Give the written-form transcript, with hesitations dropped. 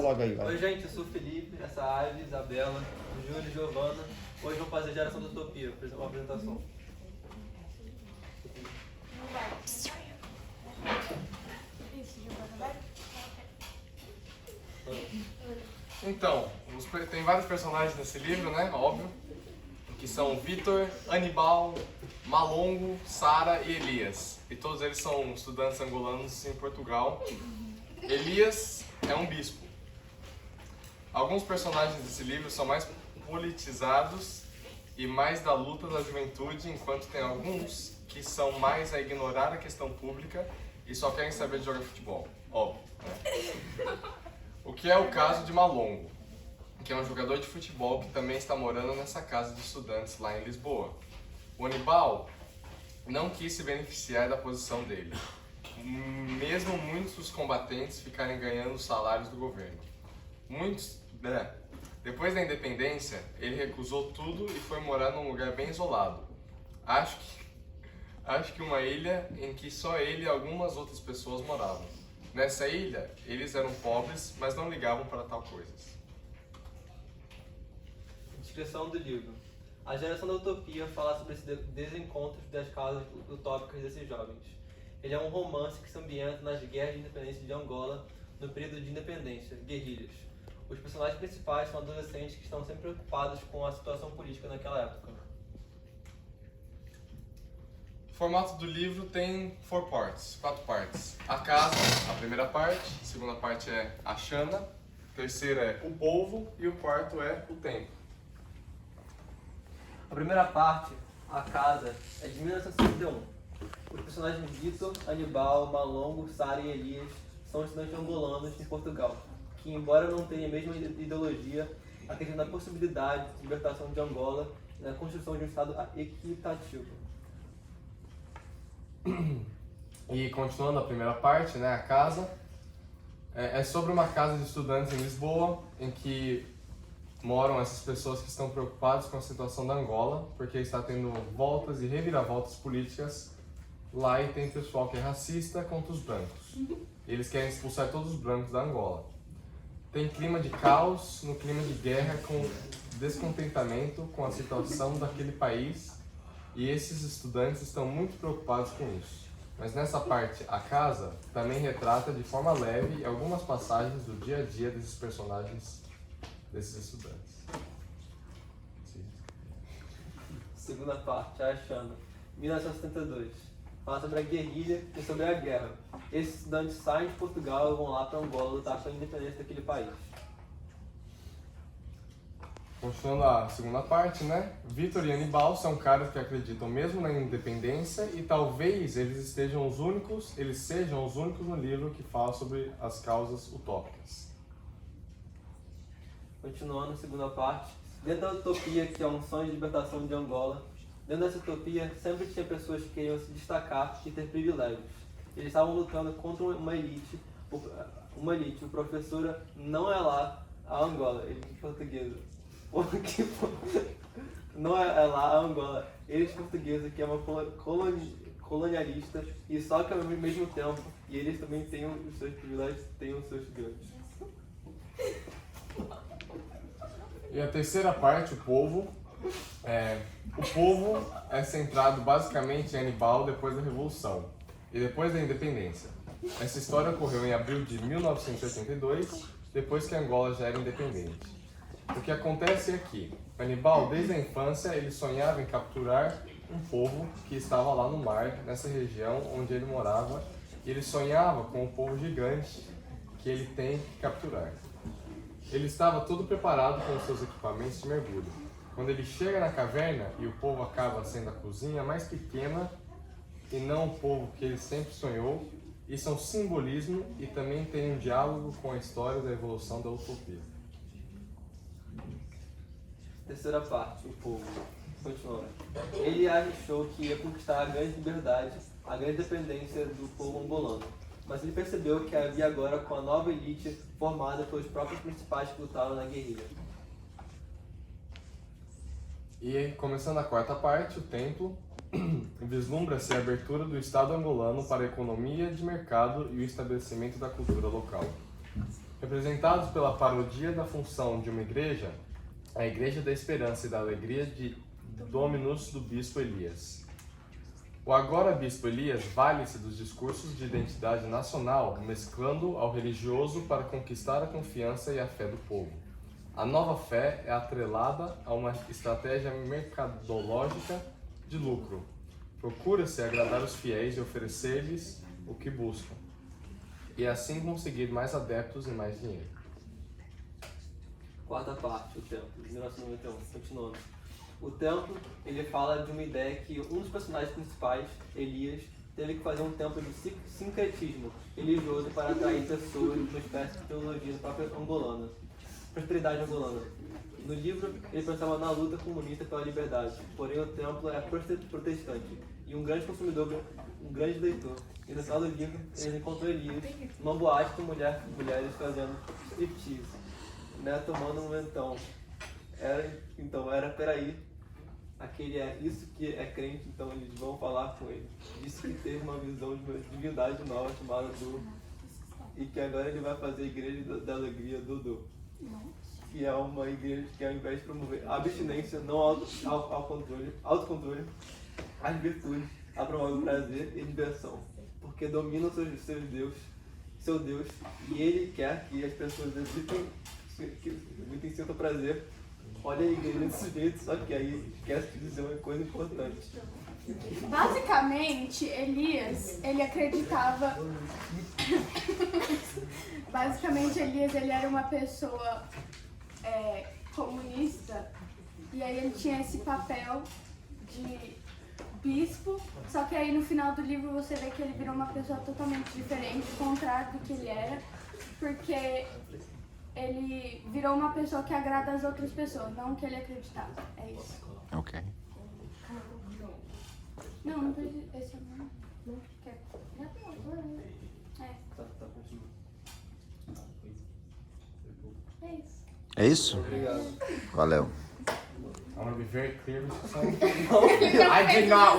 Logo aí, vai. Oi gente, eu sou o Felipe, essa é a Ivy, Isabela, o Júlio e Giovana. Hoje vamos fazer Geração da Utopia, uma apresentação. Então, tem vários personagens nesse livro, né? Óbvio. Que são Vitor, Anibal, Malongo, Sara e Elias. E todos eles são estudantes angolanos em Portugal. Elias é um bispo. Alguns personagens desse livro são mais politizados e mais da luta da juventude, enquanto tem alguns que são mais a ignorar a questão pública e só querem saber de jogar futebol. Óbvio, né? O que é o caso de Malongo, que é um jogador de futebol que também está morando nessa casa de estudantes lá em Lisboa. O Anibal não quis se beneficiar da posição dele, mesmo muitos dos combatentes ficarem ganhando os salários do governo. Depois da independência, ele recusou tudo e foi morar num lugar bem isolado. Acho que uma ilha em que só ele e algumas outras pessoas moravam. Nessa ilha, eles eram pobres, mas não ligavam para tal coisas. Descrição do livro. A Geração da Utopia fala sobre esse desencontro das causas utópicas desses jovens. Ele é um romance que se ambienta nas guerras de independência de Angola no período de independência, guerrilhas. Os personagens principais são adolescentes que estão sempre preocupados com a situação política naquela época. O formato do livro tem quatro partes. A casa, a primeira parte, a segunda parte é a Xana, a terceira é o povo e o quarto é o tempo. A primeira parte, a casa, é de 1961. Os personagens Vitor, Anibal, Malongo, Sara e Elias são estudantes angolanos em Portugal, que, embora não tenham a mesma ideologia, acreditam na possibilidade de libertação de Angola e na construção de um Estado equitativo. E continuando a primeira parte, né, a casa, é sobre uma casa de estudantes em Lisboa, em que moram essas pessoas que estão preocupadas com a situação da Angola, porque está tendo voltas e reviravoltas políticas lá e tem pessoal que é racista contra os brancos. Eles querem expulsar todos os brancos da Angola. Tem clima de caos, no clima de guerra, com descontentamento com a situação daquele país, e esses estudantes estão muito preocupados com isso. Mas nessa parte, a casa também retrata de forma leve algumas passagens do dia a dia desses personagens, desses estudantes. Sim. Segunda parte, a Xana, 1972. Fala sobre a guerrilha e sobre a guerra. Esses estudantes saem de Portugal e vão lá para Angola lutar pela independência daquele país. Continuando a segunda parte, né? Vitor e Anibal são caras que acreditam mesmo na independência e talvez eles sejam os únicos no livro que fala sobre as causas utópicas. Continuando a segunda parte, dentro da utopia, que é um sonho de libertação de Angola, dentro dessa utopia sempre tinha pessoas que queriam se destacar e ter privilégios. Eles estavam lutando contra uma elite. O professor não é lá a Angola, ele é portuguesa. Não é lá a Angola, eles portugueses, que é uma colonialista, e só que ao mesmo tempo, e eles também têm os seus privilégios, têm os seus ganhos. E a terceira parte, o povo é centrado basicamente em Anibal depois da Revolução e depois da independência. Essa história ocorreu em abril de 1982, depois que Angola já era independente. O que acontece é que Anibal, desde a infância, ele sonhava em capturar um povo que estava lá no mar, nessa região onde ele morava, e ele sonhava com um povo gigante que ele tem que capturar. Ele estava todo preparado com os seus equipamentos de mergulho. Quando ele chega na caverna e o povo acaba sendo a cozinha mais pequena e não o povo que ele sempre sonhou, isso é um simbolismo e também tem um diálogo com a história da evolução da utopia. Terceira parte, o povo. Continuando. Ele achou que ia conquistar a grande liberdade, a grande independência do povo angolano. Mas ele percebeu que havia agora com a nova elite formada pelos próprios principais que lutaram na guerrilha. E começando a quarta parte, o templo, vislumbra-se a abertura do Estado angolano para a economia de mercado e o estabelecimento da cultura local. Representados pela parodia da função de uma igreja, a Igreja da Esperança e da Alegria de Dominus do Bispo Elias. O agora Bispo Elias vale-se dos discursos de identidade nacional, mesclando ao religioso para conquistar a confiança e a fé do povo. A nova fé é atrelada a uma estratégia mercadológica de lucro. Procura-se agradar os fiéis e oferecer-lhes o que buscam, e assim conseguir mais adeptos e mais dinheiro. Quarta parte, o templo, 1991, continuando. O templo, ele fala de uma ideia que um dos personagens principais, Elias, teve que fazer um templo de sincretismo religioso para atrair pessoas de uma espécie de teologia própria angolana, prosperidade angolana. No livro, ele pensava na luta comunista pela liberdade, porém o templo é protestante e um grande consumidor, um grande leitor. E no final do livro, ele encontrou Elias numa boate com mulheres fazendo striptease, né, tomando um mentão. Peraí, aquele é isso que é crente, então eles vão falar com ele. Disse que teve uma visão de uma divindade nova chamada Du, e que agora ele vai fazer a Igreja da Alegria Dudu, que é uma igreja que, ao invés de promover a abstinência, não autocontrole, as virtudes, a promover o prazer e diversão, porque domina seu Deus, e ele quer que as pessoas evitem sintam prazer. Olha a igreja desse jeito, só que aí esquece de dizer uma coisa importante. Basicamente, Elias, ele acreditava... Basicamente, Elias, ele era uma pessoa comunista, e aí ele tinha esse papel de bispo, só que aí no final do livro você vê que ele virou uma pessoa totalmente diferente, contrário do que ele era, porque ele virou uma pessoa que agrada as outras pessoas, não o que ele acreditava. É isso. Ok. Não precisa. Esse não. Quer? Já tem agora, né? É isso. É isso? Obrigado. Valeu. I want to be very clear with you. I did not